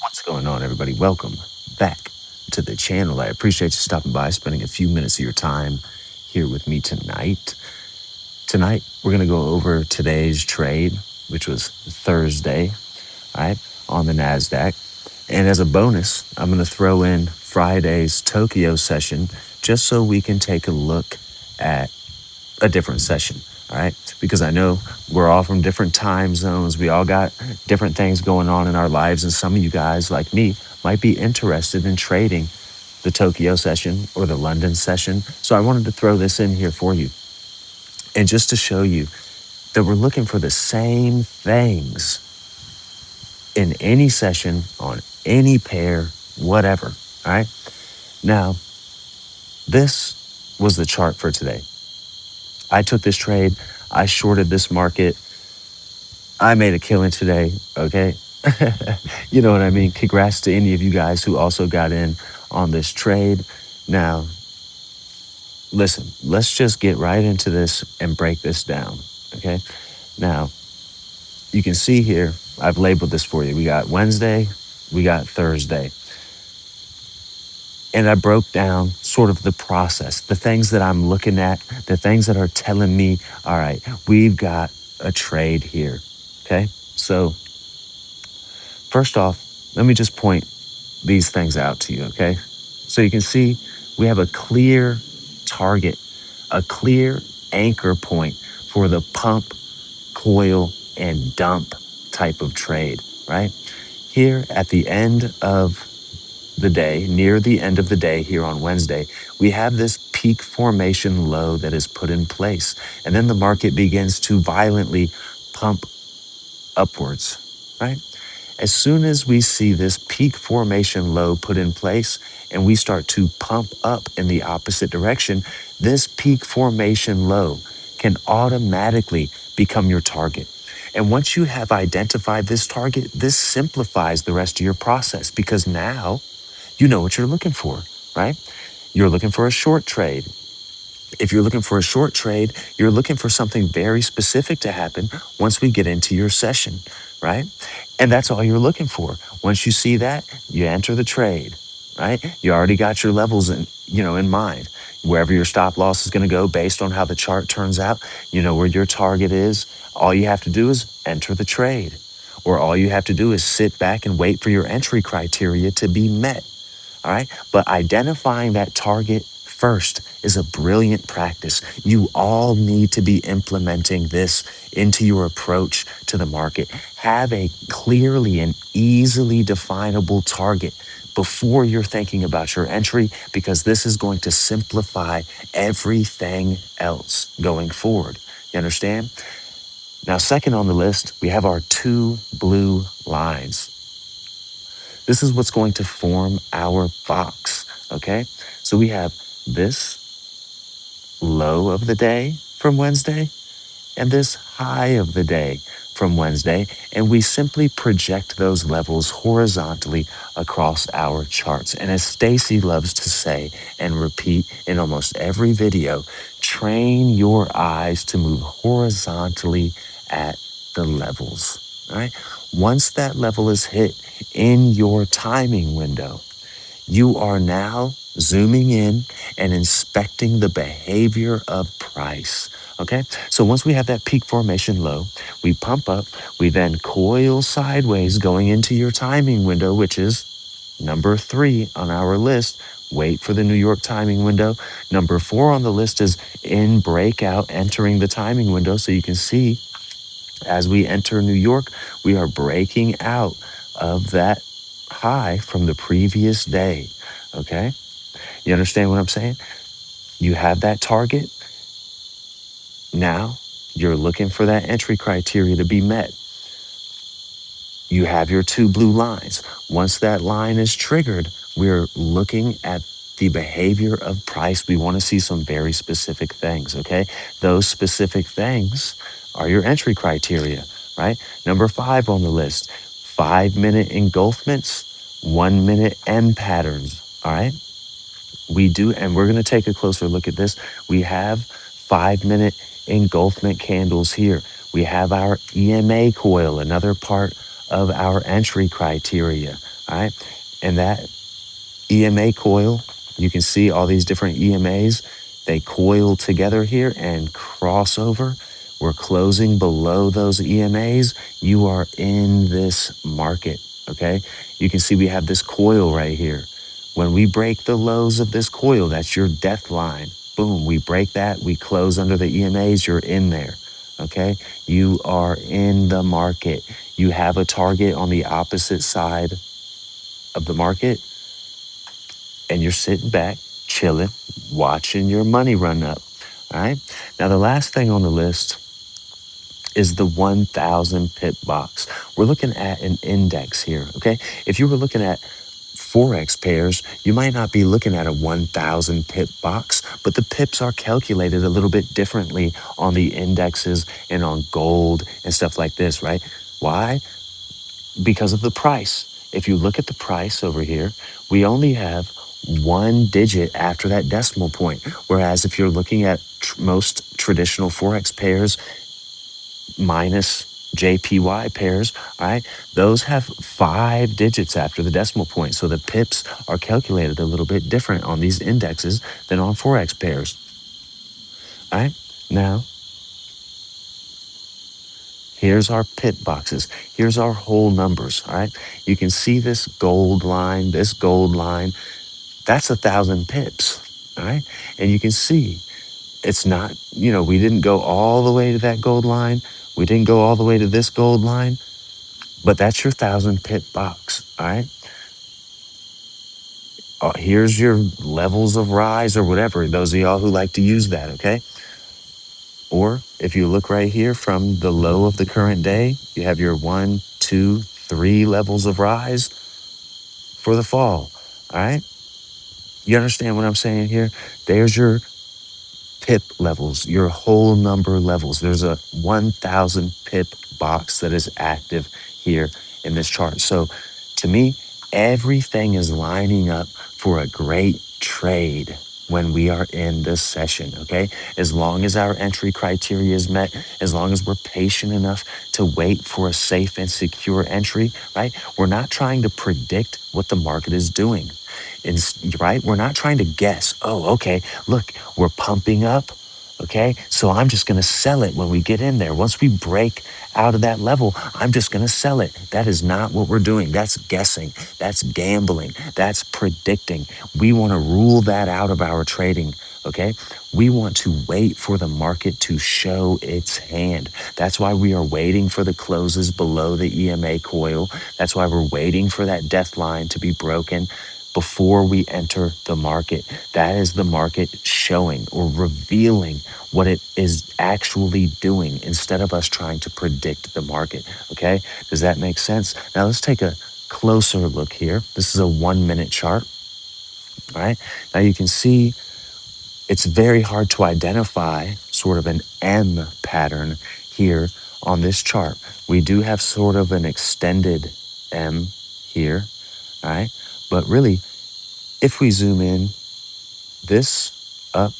What's going on, everybody? Welcome back to the channel. I appreciate you stopping by, spending a few minutes of your time here with me tonight. Tonight, we're going to go over today's trade, which was Thursday, all right, on the NASDAQ. And as a bonus, I'm going to throw in Friday's Tokyo session just so we can take a look at a different session. All right. Because I know we're all from different time zones. We all got different things going on in our lives. And some of you guys, like me, might be interested in trading the Tokyo session or the London session. So I wanted to throw this in here for you. And just to show you that we're looking for the same things in any session, on any pair, whatever. All right. Now, this was the chart for today. I took this trade. I shorted this market. I made a killing today. Okay. You know what I mean? Congrats to any of you guys who also got in on this trade. Now, listen, let's just get right into this and break this down. Okay. Now, you can see here, I've labeled this for you. We got Wednesday, we got Thursday. And I broke down sort of the process, the things that I'm looking at, the things that are telling me, all right, we've got a trade here. Okay. So first off, let me just point these things out to you. Okay. So you can see we have a clear target, a clear anchor point for the pump, coil, and dump type of trade, right? Here at the end of the day, near the end of the day here on Wednesday, we have this peak formation low that is put in place. And then the market begins to violently pump upwards, right? As soon as we see this peak formation low put in place and we start to pump up in the opposite direction, this peak formation low can automatically become your target. And once you have identified this target, this simplifies the rest of your process because now you know what you're looking for, right? You're looking for a short trade. If you're looking for a short trade, you're looking for something very specific to happen once we get into your session, right? And that's all you're looking for. Once you see that, you enter the trade, right? You already got your levels in mind. Wherever your stop loss is going to go based on how the chart turns out, you know where your target is. All you have to do is enter the trade, or all you have to do is sit back and wait for your entry criteria to be met. All right. But identifying that target first is a brilliant practice. You all need to be implementing this into your approach to the market. Have a clearly and easily definable target before you're thinking about your entry, because this is going to simplify everything else going forward. You understand? Now, second on the list, we have our two blue lines. This is what's going to form our box, okay? So we have this low of the day from Wednesday and this high of the day from Wednesday, and we simply project those levels horizontally across our charts. And as Stacy loves to say and repeat in almost every video, train your eyes to move horizontally at the levels, all right? Once that level is hit in your timing window, you are now zooming in and inspecting the behavior of price. Okay. So once we have that peak formation low, we pump up, we then coil sideways going into your timing window, which is number 3 on our list. Wait for the New York timing window. Number 4 on the list is in breakout, entering the timing window. So you can see as we enter New York, we are breaking out of that high from the previous day. Okay. You understand what I'm saying? You have that target. Now you're looking for that entry criteria to be met. You have your two blue lines. Once that line is triggered, we're looking at the behavior of price. We want to see some very specific things. Okay. Those specific things are your entry criteria, right? Number 5 on the list, 5-minute engulfments, 1-minute M patterns. All right. We do, and we're going to take a closer look at this. We have 5-minute engulfment candles here. We have our EMA coil, another part of our entry criteria. All All right. And that EMA coil, you can see all these different EMAs. They coil together here and cross over. We're closing below those EMAs. You are in this market, okay? You can see we have this coil right here. When we break the lows of this coil, that's your death line. Boom, we break that, we close under the EMAs, you're in there, okay? You are in the market. You have a target on the opposite side of the market, and you're sitting back, chilling, watching your money run up. All right. Now, the last thing on the list is the 1,000 pip box. We're looking at an index here. Okay. If you were looking at Forex pairs, you might not be looking at a 1,000 pip box, but the pips are calculated a little bit differently on the indexes and on gold and stuff like this, right? Why? Because of the price. If you look at the price over here, we only have one digit after that decimal point. Whereas if you're looking at most traditional Forex pairs minus JPY pairs, all right, those have 5 digits after the decimal point. So the pips are calculated a little bit different on these indexes than on Forex pairs. All right, now here's our pip boxes. Here's our whole numbers. All right. You can see this gold line, that's 1,000 pips. All right. And you can see it's not, we didn't go all the way to that gold line. We didn't go all the way to this gold line, but that's your 1,000 pip box. All right. Here's your levels of rise or whatever. Those of y'all who like to use that. Okay. Or if you look right here from the low of the current day, you have your 1, 2, 3 levels of rise for the fall. All right. You understand what I'm saying here? There's your pip levels, your whole number levels. There's a 1,000 pip box that is active here in this chart. So to me, everything is lining up for a great trade when we are in this session, okay? As long as our entry criteria is met, as long as we're patient enough to wait for a safe and secure entry, right? We're not trying to predict what the market is doing. Right? We're not trying to guess. Oh, okay, look, we're pumping up. Okay, so I'm just going to sell it when we get in there. Once we break out of that level, I'm just going to sell it. That is not what we're doing. That's guessing. That's gambling. That's predicting. We want to rule that out of our trading. Okay, we want to wait for the market to show its hand. That's why we are waiting for the closes below the EMA coil. That's why we're waiting for that death line to be broken before we enter the market. That is the market showing or revealing what it is actually doing instead of us trying to predict the market. Okay, does that make sense? Now let's take a closer look here. This is a 1-minute chart. All right, now you can see it's very hard to identify sort of an M pattern here on this chart. We do have sort of an extended M here. All right, but really, if we zoom in, this up,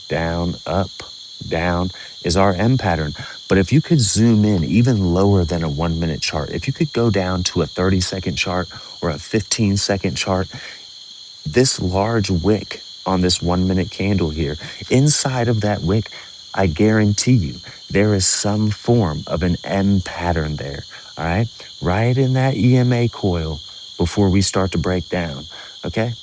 down is our M pattern. But if you could zoom in even lower than a 1-minute chart, if you could go down to a 30-second chart or a 15-second chart, this large wick on this 1-minute candle here, inside of that wick, I guarantee you there is some form of an M pattern there. All right, right in that EMA coil before we start to break down. Okay.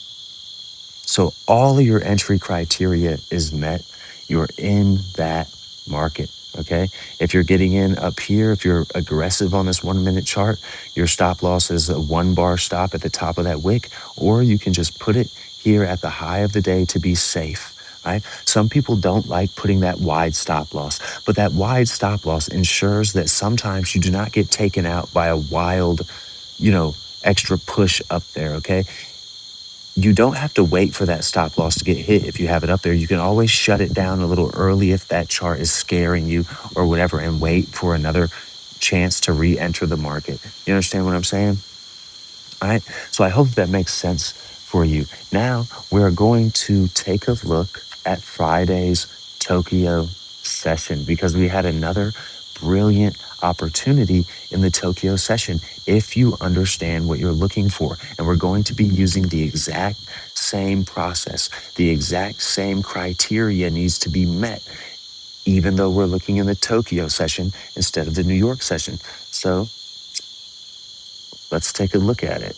So all of your entry criteria is met. You're in that market. Okay. If you're getting in up here, if you're aggressive on this 1-minute chart, your stop loss is a 1-bar stop at the top of that wick, or you can just put it here at the high of the day to be safe. Right? Some people don't like putting that wide stop loss, but that wide stop loss ensures that sometimes you do not get taken out by a wild, extra push up there. Okay. You don't have to wait for that stop loss to get hit if you have it up there. You can always shut it down a little early if that chart is scaring you or whatever, and wait for another chance to re-enter the market. You understand what I'm saying? All right. So I hope that makes sense for you. Now we're going to take a look at Friday's Tokyo session because we had another brilliant opportunity in the Tokyo session if you understand what you're looking for. And we're going to be using the exact same process. The exact same criteria needs to be met, even though we're looking in the Tokyo session instead of the New York session. So let's take a look at it.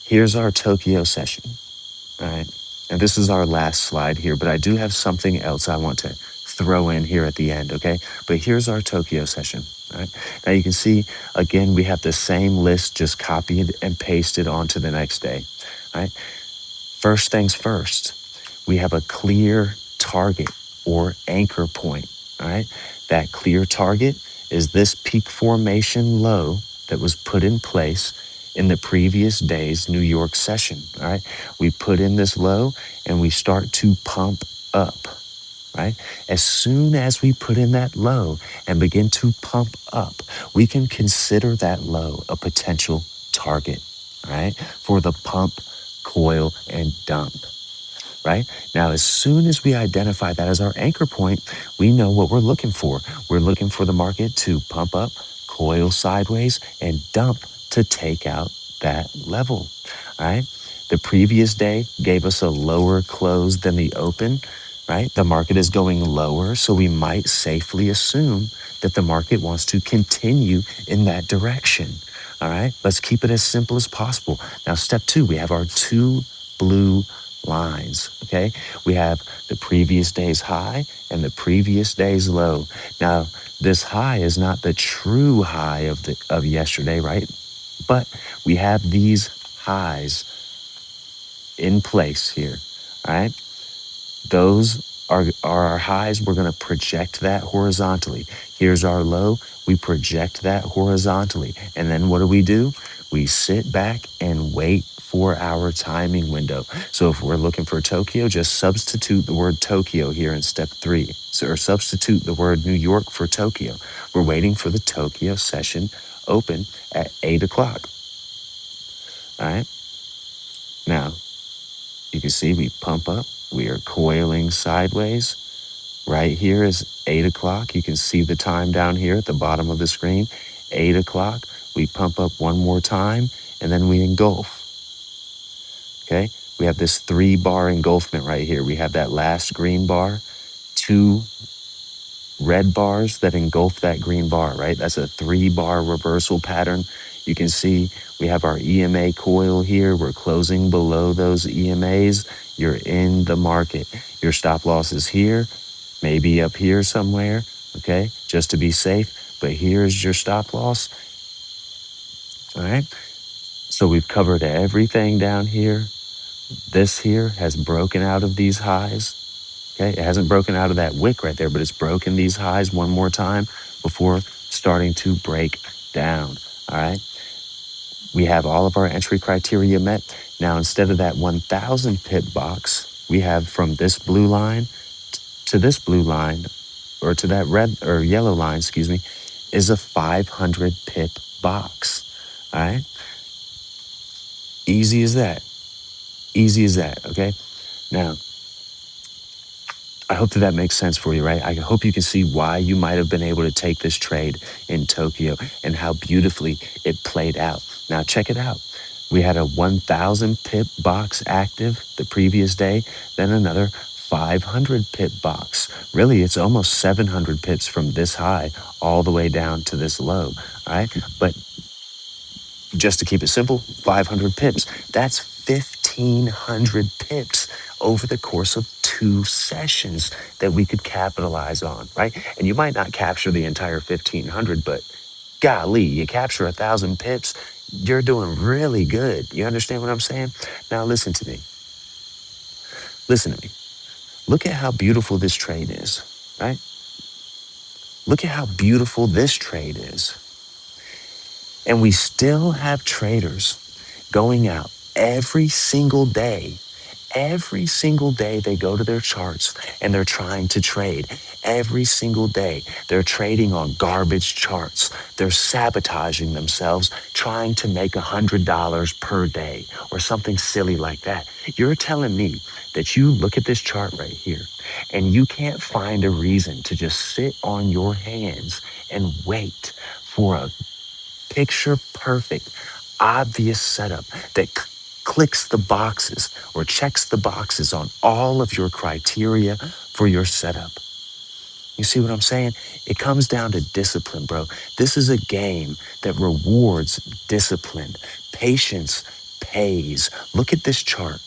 Here's our Tokyo session. All right. And this is our last slide here, but I do have something else I want to throw in here at the end, okay? But here's our Tokyo session. All right. Now you can see, again, we have the same list just copied and pasted onto the next day. All right. First things first, we have a clear target or anchor point. All right. That clear target is this peak formation low that was put in place in the previous day's New York session. All right. We put in this low and we start to pump up. Right? As soon as we put in that low and begin to pump up, we can consider that low a potential target, right? For the pump, coil, and dump. Right? Now, as soon as we identify that as our anchor point, we know what we're looking for. We're looking for the market to pump up, coil sideways, and dump to take out that level. All right? The previous day gave us a lower close than the open, right? The market is going lower, so we might safely assume that the market wants to continue in that direction. All right? Let's keep it as simple as possible. Now, step two, we have our two blue lines. Okay, we have the previous day's high and the previous day's low. Now, this high is not the true high of yesterday, right? But we have these highs in place here. All right, those are our highs. We're going to project that horizontally. Here's our low. We project that horizontally. And then what do? We sit back and wait for our timing window. So if we're looking for Tokyo, just substitute the word Tokyo here in step 3. Or substitute the word New York for Tokyo. We're waiting for the Tokyo session open at 8 o'clock. All right. Now, you can see we pump up. We are coiling sideways. Right here is 8 o'clock. You can see the time down here at the bottom of the screen. 8 o'clock. We pump up one more time, and then we engulf. Okay? We have this 3-bar engulfment right here. We have that last green bar, 2 red bars that engulf that green bar, right? That's a 3-bar reversal pattern. You can see we have our EMA coil here. We're closing below those EMAs. You're in the market. Your stop loss is here, maybe up here somewhere, okay, just to be safe. But here's your stop loss. All right. So we've covered everything down here. This here has broken out of these highs. Okay, it hasn't broken out of that wick right there, but it's broken these highs one more time before starting to break down. All right. We have all of our entry criteria met. Now, instead of that 1,000 pip box, we have from this blue line to this blue line, or to that red or yellow line, excuse me, is a 500 pip box. All right. Easy as that. Easy as that. Okay. Now, I hope that makes sense for you, right? I hope you can see why you might have been able to take this trade in Tokyo and how beautifully it played out. Now, check it out. We had a 1,000 pip box active the previous day, then another 500 pip box. Really, it's almost 700 pips from this high all the way down to this low, all right? But just to keep it simple, 500 pips. That's 1,500 pips over the course of 2 sessions that we could capitalize on, right? And you might not capture the entire 1,500, but golly, you capture 1,000 pips, you're doing really good. You understand what I'm saying? Now listen to me. Listen to me. Look at how beautiful this trade is, right? Look at how beautiful this trade is. And we still have traders going out every single day Every single day they go to their charts and they're trying to trade. Every single day they're trading on garbage charts. They're sabotaging themselves, trying to make $100 per day or something silly like that. You're telling me that you look at this chart right here and you can't find a reason to just sit on your hands and wait for a picture perfect, obvious setup that clicks the boxes or checks the boxes on all of your criteria for your setup. You see what I'm saying? It comes down to discipline, bro. This is a game that rewards discipline. Patience pays. Look at this chart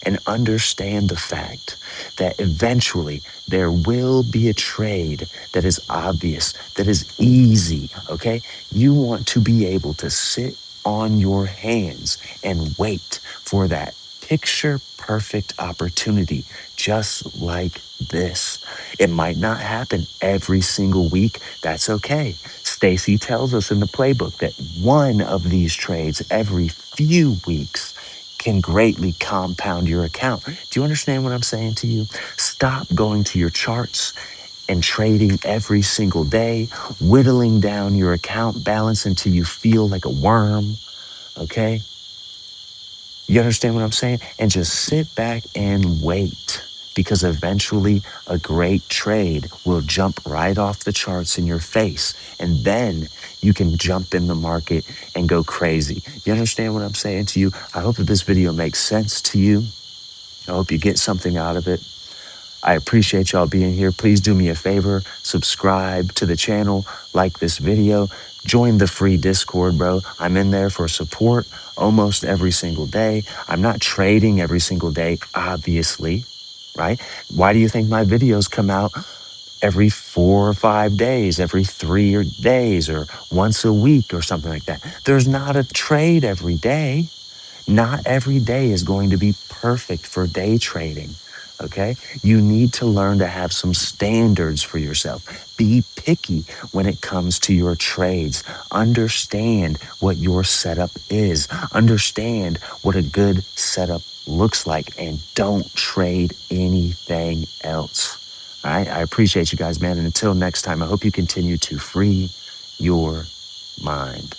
and understand the fact that eventually there will be a trade that is obvious, that is easy, okay? You want to be able to sit on your hands and wait for that picture perfect opportunity, just like this. It might not happen every single week. That's okay. Stacy tells us in the playbook that one of these trades every few weeks can greatly compound your account. Do you understand what I'm saying to you? Stop going to your charts and trading every single day, whittling down your account balance until you feel like a worm, okay? You understand what I'm saying? And just sit back and wait, because eventually a great trade will jump right off the charts in your face. And then you can jump in the market and go crazy. You understand what I'm saying to you? I hope that this video makes sense to you. I hope you get something out of it. I appreciate y'all being here. Please do me a favor, subscribe to the channel, like this video, join the free Discord, bro. I'm in there for support almost every single day. I'm not trading every single day, obviously, right? Why do you think my videos come out every 4 or 5 days, every 3 days, or once a week or something like that? There's not a trade every day. Not every day is going to be perfect for day trading. Okay. You need to learn to have some standards for yourself. Be picky when it comes to your trades. Understand what your setup is. Understand what a good setup looks like, and don't trade anything else. All right. I appreciate you guys, man. And until next time, I hope you continue to free your mind.